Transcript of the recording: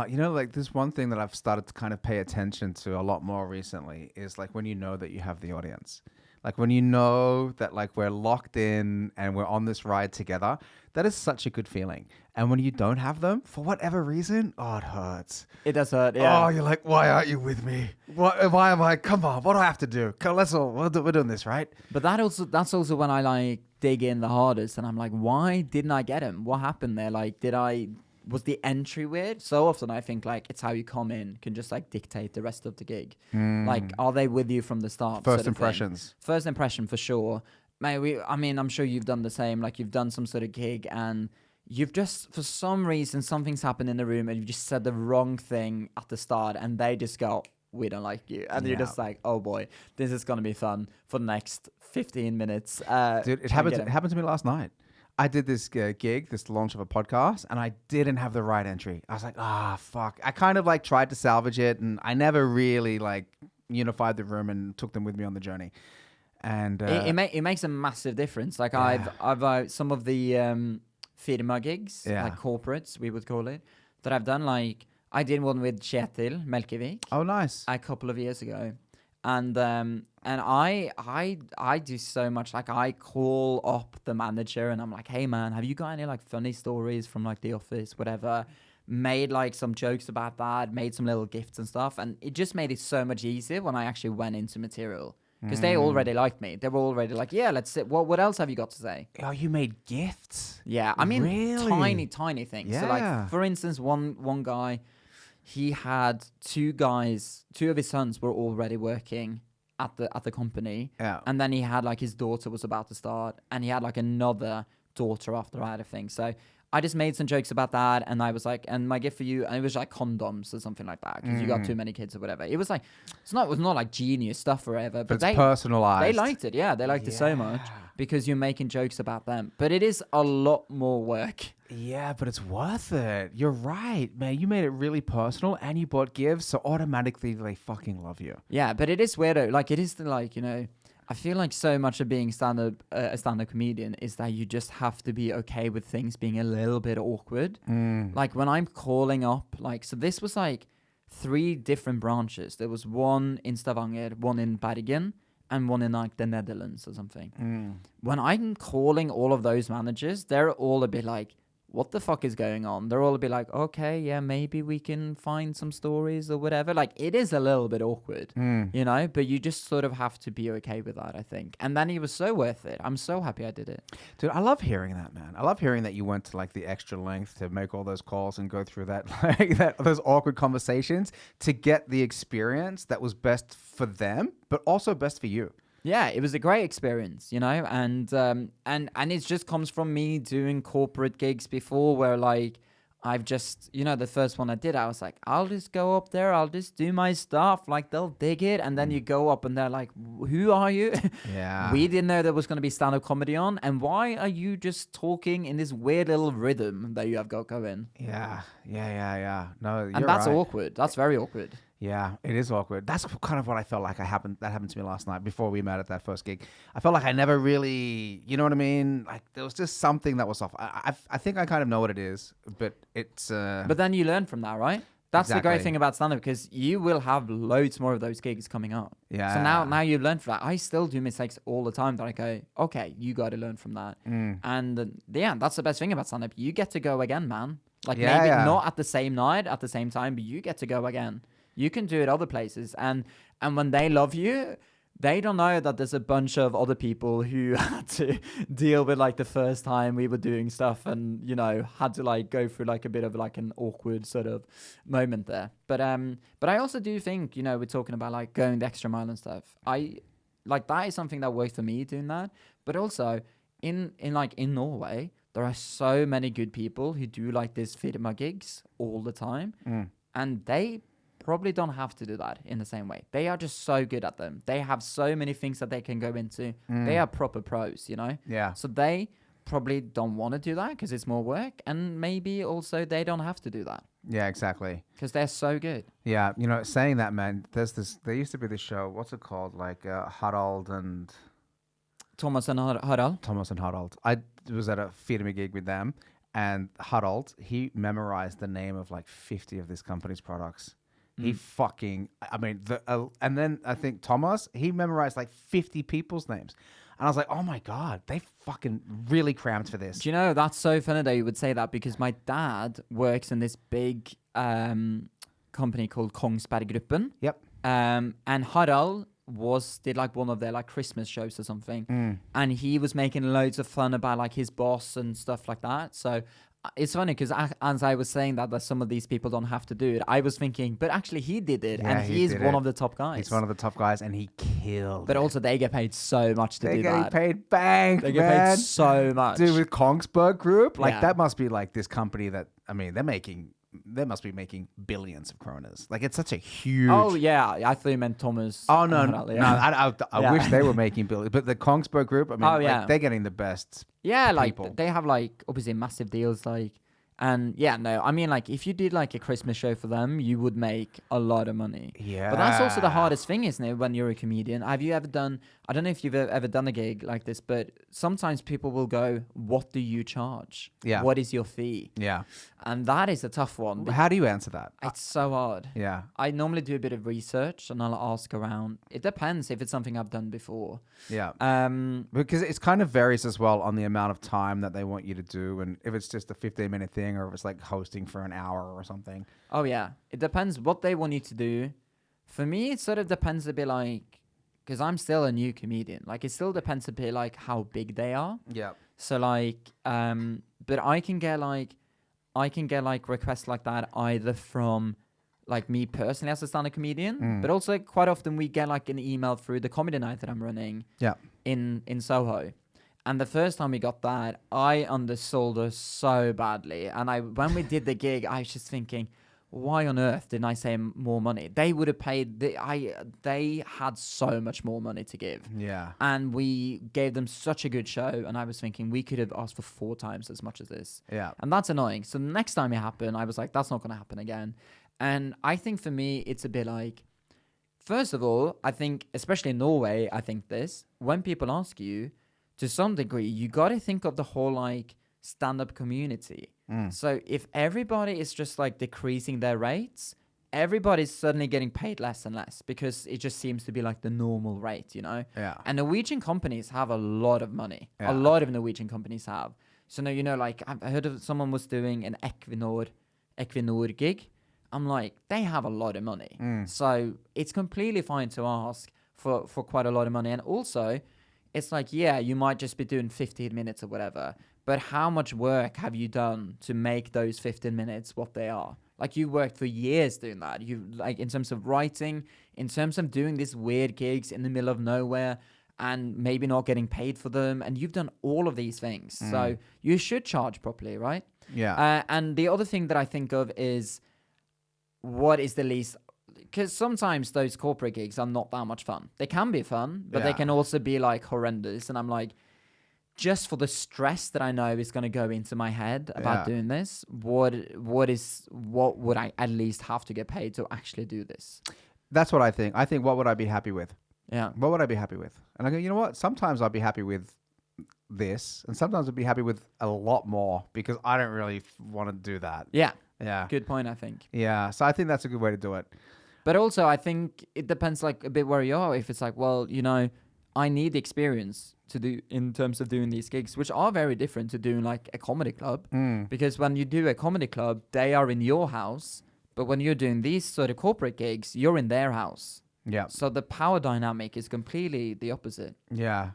No, like this one thing that I've started to kind of pay attention to a lot more recently is like when you know that you have the audience. Like when you know that like we're locked in and we're on this ride together, that is such a good feeling. And when you don't have them, for whatever reason, oh, it hurts. It does hurt, Oh, yeah. you're like, why aren't you with me? Why am I? Come on, what do I have to do? Come, we're doing this, right? But that's also when I like dig in the hardest, and I'm like, why didn't I get him? What happened there? Like, was the entry weird? So often I think like it's how you come in can just like dictate the rest of the gig. Like, are they with you from the start? First sort of thing? impressions. First impression for sure. I mean, I'm sure you've done the same. Like, you've done some sort of gig and you've just, for some reason, something's happened in the room and you've just said the wrong thing at the start and they just go, we don't like you. And you're just like, oh boy, this is going to be fun for the next 15 minutes. Dude, it happened to me last night. I did this gig, this launch of a podcast, and I didn't have the right entry. I was like, fuck. I kind of like tried to salvage it, and I never really like unified the room and took them with me on the journey. And it makes a massive difference. Like I've some of the firma gigs, like corporates, we would call it, that I've done. Like I did one with Kjetil Melkevik. Oh, nice. A couple of years ago. And I do so much. Like I call up the manager and I'm like, hey man, have you got any like funny stories from like the office, whatever? Made like some jokes about that, made some little gifts and stuff, and it just made it so much easier when I actually went into material. Because they already liked me. They were already like, yeah, let's sit. What else have you got to say? Oh, you made gifts? Yeah, I mean, really? tiny things. Yeah. So like, for instance, one guy, he had two of his sons were already working at the company. Yeah. And then he had like his daughter was about to start and he had like another daughter after that, I think. So I just made some jokes about that and I was like, and my gift for you, and it was like condoms or something like that because you got too many kids or whatever. It was like, it was not like genius stuff forever, but it's personalized. They liked it. Yeah. They liked it so much because you're making jokes about them, but it is a lot more work. Yeah, but it's worth it. You're right, man. You made it really personal and you bought gifts, so automatically they fucking love you. Yeah, but it is weird though. Like it is like, I feel like so much of being a stand-up comedian is that you just have to be okay with things being a little bit awkward. Like when I'm calling up, like, so this was like 3 different branches. There was one in Stavanger, one in Bergen, and one in like the Netherlands or something. When I'm calling all of those managers, they're all a bit like, what the fuck is going on? They're all a bit like, okay, yeah, maybe we can find some stories or whatever. Like, it is a little bit awkward, but you just sort of have to be okay with that, I think. And then it was so worth it. I'm so happy I did it. Dude, I love hearing that, man. I love hearing that you went to like the extra length to make all those calls and go through that, those awkward conversations to get the experience that was best for them, but also best for you. Yeah, it was a great experience, and it just comes from me doing corporate gigs before where like I've just, the first one I did, I was like, I'll just go up there, I'll just do my stuff, like they'll dig it. And then you go up and they're like, who are you? Yeah. We didn't know there was going to be stand-up comedy on. And why are you just talking in this weird little rhythm that you have got going? Yeah. No, you're and that's right. awkward. That's very awkward. Yeah, it is awkward. That's kind of what I felt like that happened to me last night before we met at that first gig. I felt like I never really, you know what I mean? Like there was just something that was off. I think I kind of know what it is, but it's... But then you learn from that, right? That's exactly the great thing about stand-up, because you will have loads more of those gigs coming up. Yeah. So now you've learned from that. I still do mistakes all the time that I go, okay, you got to learn from that. And that's the best thing about stand-up. You get to go again, man. Like maybe not at the same night, at the same time, but you get to go again. You can do it other places. And when they love you, they don't know that there's a bunch of other people who had to deal with like the first time we were doing stuff and, had to like go through like a bit of like an awkward sort of moment there. But I also do think, we're talking about like going the extra mile and stuff. That is something that worked for me doing that. But also in Norway, there are so many good people who do like these firma gigs all the time. And they probably don't have to do that in the same way. They are just so good at them. They have so many things that they can go into. They are proper pros, Yeah. So they probably don't want to do that because it's more work. And maybe also they don't have to do that. Yeah, exactly. Because they're so good. Yeah, saying that, man, there used to be this show, what's it called? Like Harald and... Thomas and Harald. Thomas and Harald. I was at a firma gig with them. and Huddled, he memorized the name of like 50 of this company's products. He fucking, I mean, and then I think Thomas, he memorized like 50 people's names. And I was like, oh my God, they fucking really crammed for this. Do you know, that's so funny that you would say that, because my dad works in this big company called Kongsberg Gruppen. Yep. And Harald did like one of their like Christmas shows or something. And he was making loads of fun about like his boss and stuff like that. So it's funny because as I was saying that some of these people don't have to do it, I was thinking, but actually he did it, Yeah, and he he's did one it. of the top guys. He's one of the top guys, and he killed But it. also they get paid so much to They're do getting that. paid bank, They get man. paid so much. Dude, with Kongsberg Group, like Yeah. that must be like this company that, I mean, they must be making billions of kronas. Like it's such a huge. Oh yeah, I thought you meant Thomas. Oh no, Harald, no! yeah. I Yeah. wish they were making billions, but the Kongsberg Group, I mean, Oh, like, yeah. they're getting the best. Yeah, like people. they have like obviously massive deals, like, and yeah, no, I mean like if you did like a Christmas show for them, you would make a lot of money. Yeah, But that's also the hardest thing, isn't it? When you're a comedian, have you ever done? I don't know if you've ever done a gig like this, but sometimes people will go, "What do you charge? Yeah. What is your fee?" Yeah. And that is a tough one. How do you answer that? It's so hard. Yeah. I normally do a bit of research and I'll ask around. It depends if it's something I've done before. Yeah. Because Because it kind of varies as well on the amount of time that they want you to do, and if it's just a 15-minute thing or if it's like hosting for an hour or something. Oh yeah, it depends what they want you to do. For me, it sort of depends a bit like, because I'm still a new comedian. Like it still depends a bit like how big they are. Yeah. So like, but I can get like requests like that either from like me personally as a stand-up comedian, but also quite often we get like an email through the comedy night that I'm running Yeah. in Soho. And the first time we got that, I undersold us so badly. And when we did the gig, I was just thinking, why on earth didn't I say more money? They would have paid. They had so much more money to give. Yeah. And we gave them such a good show. And I was thinking we could have asked for 4 times as much as this. Yeah. And that's annoying. So the next time it happened, I was like, that's not going to happen again. And I think for me, it's a bit like, first of all, I think, especially in Norway, I think when people ask you, to some degree, you got to think of the whole like stand-up community. So if everybody is just like decreasing their rates, everybody's suddenly getting paid less and less because it just seems to be like the normal rate, you know? Yeah. And Norwegian companies have a lot of money. Yeah. A lot of Norwegian companies have. So now, you know, like I heard of someone was doing an Equinor gig. I'm like, they have a lot of money. So it's completely fine to ask for quite a lot of money. And also, it's like, yeah, you might just be doing 15 minutes or whatever, but how much work have you done to make those 15 minutes what they are? Like you worked for years doing that. You like in terms of writing, in terms of doing these weird gigs in the middle of nowhere and maybe not getting paid for them. And you've done all of these things. So you should charge properly, right? Yeah. And the other thing that I think of is what is the least, because sometimes those corporate gigs are not that much fun. They can be fun, but they Yeah. can also be like horrendous. And I'm like, just for the stress that I know is going to go into my head about Yeah. doing this, what would I at least have to get paid to actually do this? That's what I think. I think, what would I be happy with? Yeah. What would I be happy with? And I go, you know what? Sometimes I'd be happy with this, and sometimes I'd be happy with a lot more because I don't really want to do that. Yeah. Yeah. Good point, I think. Yeah. So I think that's a good way to do it. But also, I think it depends like a bit where you are. If it's like, well, you know, I need experience to do in terms of doing these gigs, which are very different to doing like a comedy club. Because when you do a comedy club, they are in your house. But when you're doing these sort of corporate gigs, you're in their house. Yeah. So the power dynamic is completely the opposite. Yeah.